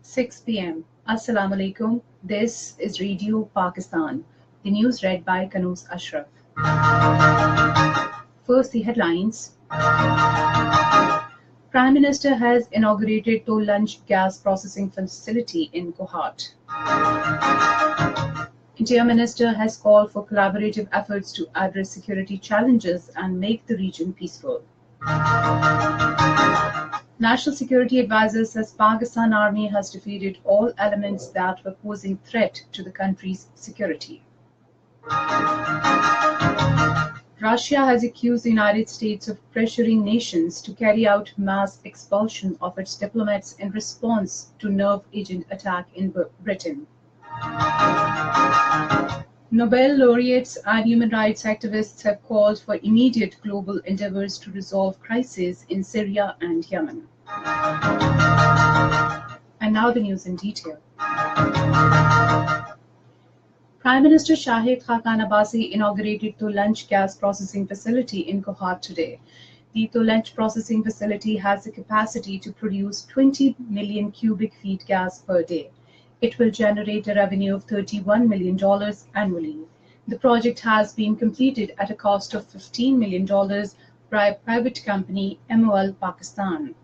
6 p.m. Assalamu alaikum. This is Radio Pakistan. The news read by Kanuz Ashraf. First, the headlines. Prime Minister has inaugurated Toll Lunch gas processing facility in Kohat. India Minister has called for collaborative efforts to address security challenges and make the region peaceful. National Security Advisor says Pakistan Army has defeated all elements that were posing threat to the country's security. Russia has accused the United States of pressuring nations to carry out mass expulsion of its diplomats in response to nerve agent attack in Britain. Nobel laureates and human rights activists have called for immediate global endeavors to resolve crises in Syria and Yemen. And now the news in detail. Prime Minister Shahid Khaqan Abbasi inaugurated Toll Lunch gas processing facility in Kohat today. The Toll Lunch processing facility has the capacity to produce 20 million cubic feet gas per day. It will generate a revenue of $31 million annually. The project has been completed at a cost of $15 million by private company MOL Pakistan.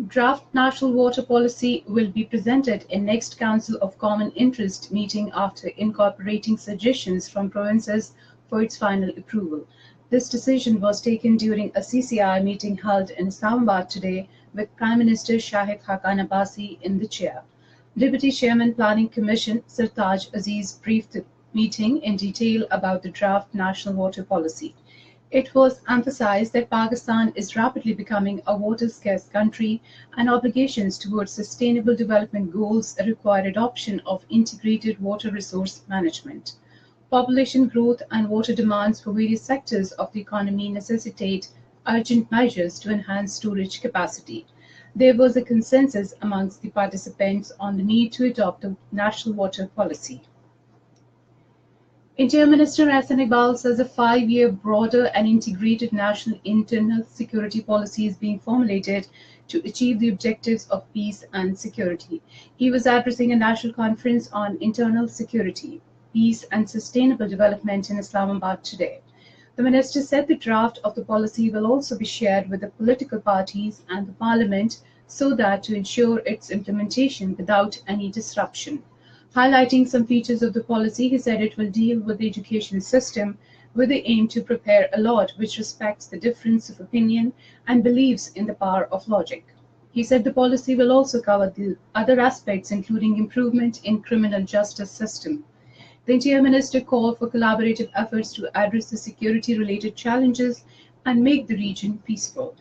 Draft National Water Policy will be presented in next Council of Common Interest meeting after incorporating suggestions from provinces for its final approval. This decision was taken during a CCI meeting held in Islamabad today with Prime Minister Shahid Khaqan Abbasi in the chair. Deputy Chairman Planning Commission Sartaj Aziz briefed the meeting in detail about the draft National Water Policy. It was emphasized that Pakistan is rapidly becoming a water-scarce country and obligations towards sustainable development goals require adoption of integrated water resource management. Population growth and water demands for various sectors of the economy necessitate urgent measures to enhance storage capacity. There was a consensus amongst the participants on the need to adopt a national water policy. Interior Minister Hassan Iqbal says a 5-year broader and integrated national internal security policy is being formulated to achieve the objectives of peace and security. He was addressing a national conference on internal security, peace and sustainable development in Islamabad today. The minister said the draft of the policy will also be shared with the political parties and the parliament so that to ensure its implementation without any disruption. Highlighting some features of the policy, he said it will deal with the education system with the aim to prepare a law which respects the difference of opinion and believes in the power of logic. He said the policy will also cover the other aspects including improvement in criminal justice system. The Interior Minister called for collaborative efforts to address the security-related challenges and make the region peaceful.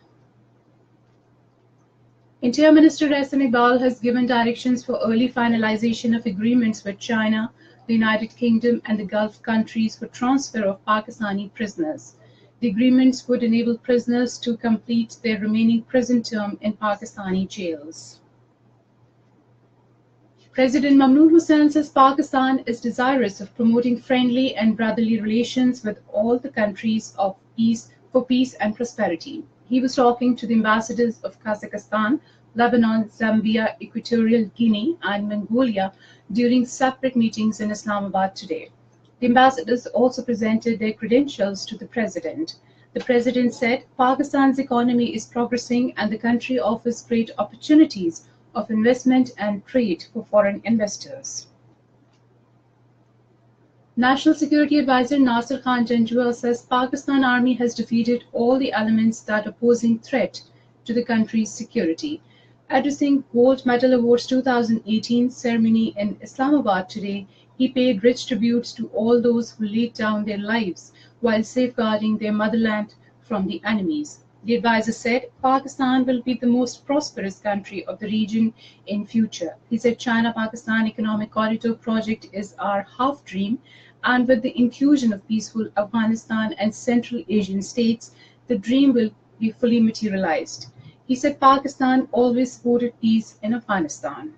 Interior Minister Hassan Iqbal has given directions for early finalization of agreements with China, the United Kingdom and the Gulf countries for transfer of Pakistani prisoners. The agreements would enable prisoners to complete their remaining prison term in Pakistani jails. President Mamnoon Hussain says Pakistan is desirous of promoting friendly and brotherly relations with all the countries of for peace and prosperity. He was talking to the ambassadors of Kazakhstan, Lebanon, Zambia, Equatorial Guinea, and Mongolia during separate meetings in Islamabad today. The ambassadors also presented their credentials to the president. The president said Pakistan's economy is progressing and the country offers great opportunities of investment and trade for foreign investors. National Security Advisor Nasir Khan Janjua says Pakistan Army has defeated all the elements that are posing threat to the country's security. Addressing Gold Medal Awards 2018 ceremony in Islamabad today, he paid rich tributes to all those who laid down their lives while safeguarding their motherland from the enemies. The advisor said Pakistan will be the most prosperous country of the region in future. He said China-Pakistan Economic Corridor project is our half dream, and with the inclusion of peaceful Afghanistan and Central Asian states, the dream will be fully materialized. He said Pakistan always supported peace in Afghanistan.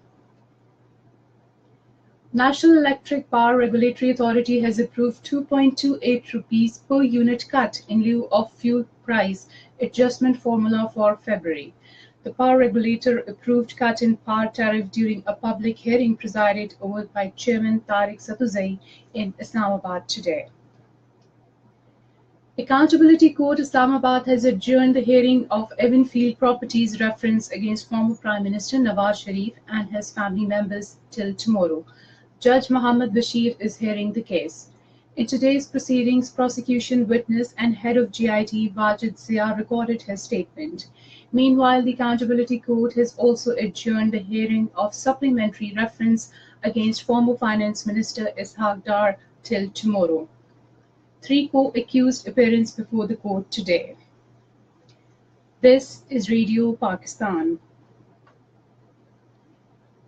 National Electric Power Regulatory Authority has approved 2.28 rupees per unit cut in lieu of fuel price adjustment formula for February. The power regulator approved cut in power tariff during a public hearing presided over by Chairman Tariq Satuzai in Islamabad today. Accountability Court Islamabad has adjourned the hearing of Evanfield Properties reference against former Prime Minister Nawaz Sharif and his family members till tomorrow. Judge Mohammad Bashir is hearing the case. In today's proceedings, prosecution witness and head of GIT Wajid Zia recorded his statement. Meanwhile, the Accountability Court has also adjourned the hearing of supplementary reference against former Finance Minister Ishaq Dar till tomorrow. 3 co-accused appearance before the court today. This is Radio Pakistan.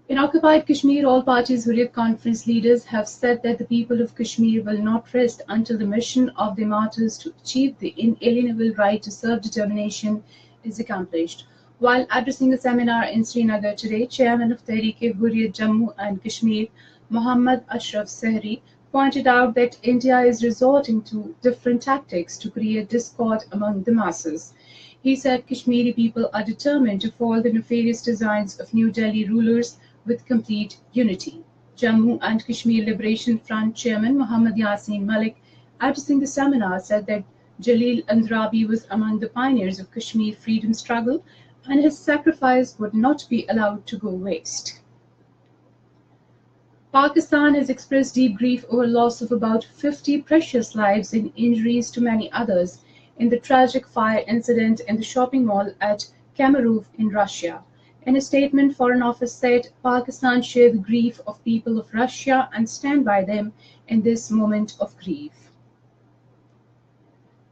In occupied Kashmir, all parties Hurriyat Conference leaders have said that the people of Kashmir will not rest until the mission of the martyrs to achieve the inalienable right to self-determination is accomplished. While addressing a seminar in Srinagar today, Chairman of Tehreek-e-Hurriyat Jammu and Kashmir, Mohammad Ashraf Sehri, pointed out that India is resorting to different tactics to create discord among the masses. He said Kashmiri people are determined to foil the nefarious designs of New Delhi rulers with complete unity. Jammu and Kashmir Liberation Front Chairman Muhammad Yasin Malik, addressing the seminar, said that Jalil Andrabi was among the pioneers of Kashmir freedom struggle and his sacrifice would not be allowed to go waste. Pakistan has expressed deep grief over loss of about 50 precious lives and injuries to many others in the tragic fire incident in the shopping mall at Kemerovo in Russia. In a statement, Foreign Office said Pakistan shares the grief of people of Russia and stand by them in this moment of grief.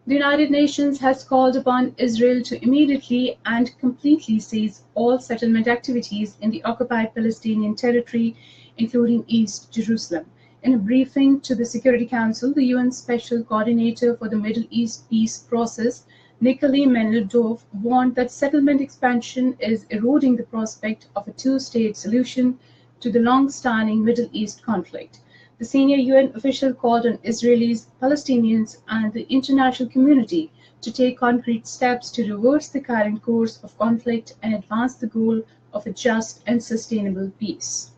The United Nations has called upon Israel to immediately and completely cease all settlement activities in the occupied Palestinian territory, including East Jerusalem. In a briefing to the Security Council, the UN Special Coordinator for the Middle East Peace Process, Nikolai Meneldov, warned that settlement expansion is eroding the prospect of a two-state solution to the long-standing Middle East conflict. The senior UN official called on Israelis, Palestinians, and the international community to take concrete steps to reverse the current course of conflict and advance the goal of a just and sustainable peace.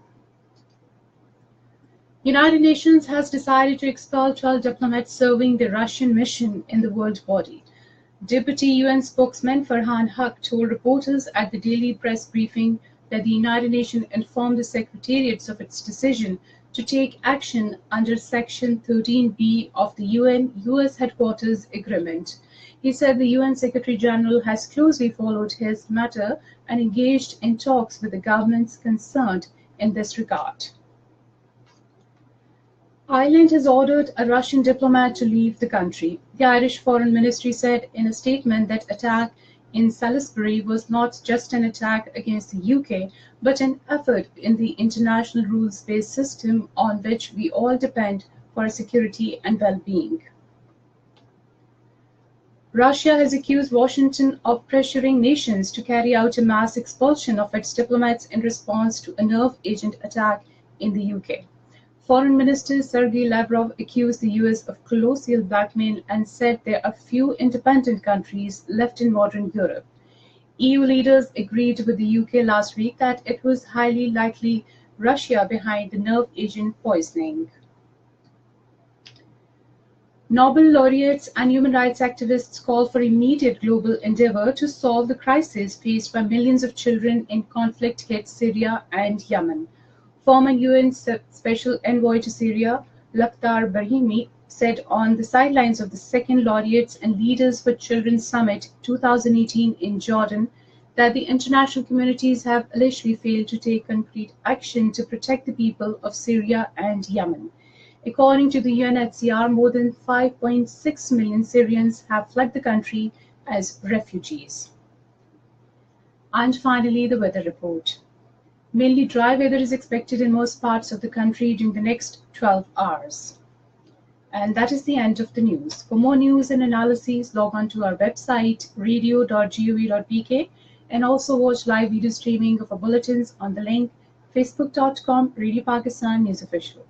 United Nations has decided to expel 12 diplomats serving the Russian mission in the world body. Deputy UN spokesman Farhan Haq told reporters at the daily press briefing that the United Nations informed the secretariats of its decision to take action under Section 13B of the UN-US Headquarters Agreement. He said the UN Secretary General has closely followed his matter and engaged in talks with the governments concerned in this regard. Ireland has ordered a Russian diplomat to leave the country. The Irish Foreign Ministry said in a statement that attack in Salisbury was not just an attack against the UK, but an effort in the international rules-based system on which we all depend for our security and well-being. Russia has accused Washington of pressuring nations to carry out a mass expulsion of its diplomats in response to a nerve agent attack in the UK. Foreign Minister Sergei Lavrov accused the US of colossal blackmail and said there are few independent countries left in modern Europe. EU leaders agreed with the UK last week that it was highly likely Russia behind the nerve agent poisoning. Nobel laureates and human rights activists call for immediate global endeavor to solve the crisis faced by millions of children in conflict-hit Syria and Yemen. Former UN Special Envoy to Syria, Lakhdar Brahimi, said on the sidelines of the Second Laureates and Leaders for Children Summit 2018 in Jordan that the international communities have allegedly failed to take concrete action to protect the people of Syria and Yemen. According to the UNHCR, more than 5.6 million Syrians have fled the country as refugees. And finally, the weather report. Mainly dry weather is expected in most parts of the country during the next 12 hours. And that is the end of the news. For more news and analyses, log on to our website, radio.gov.pk, and also watch live video streaming of our bulletins on the link facebook.com Radio Pakistan News Official.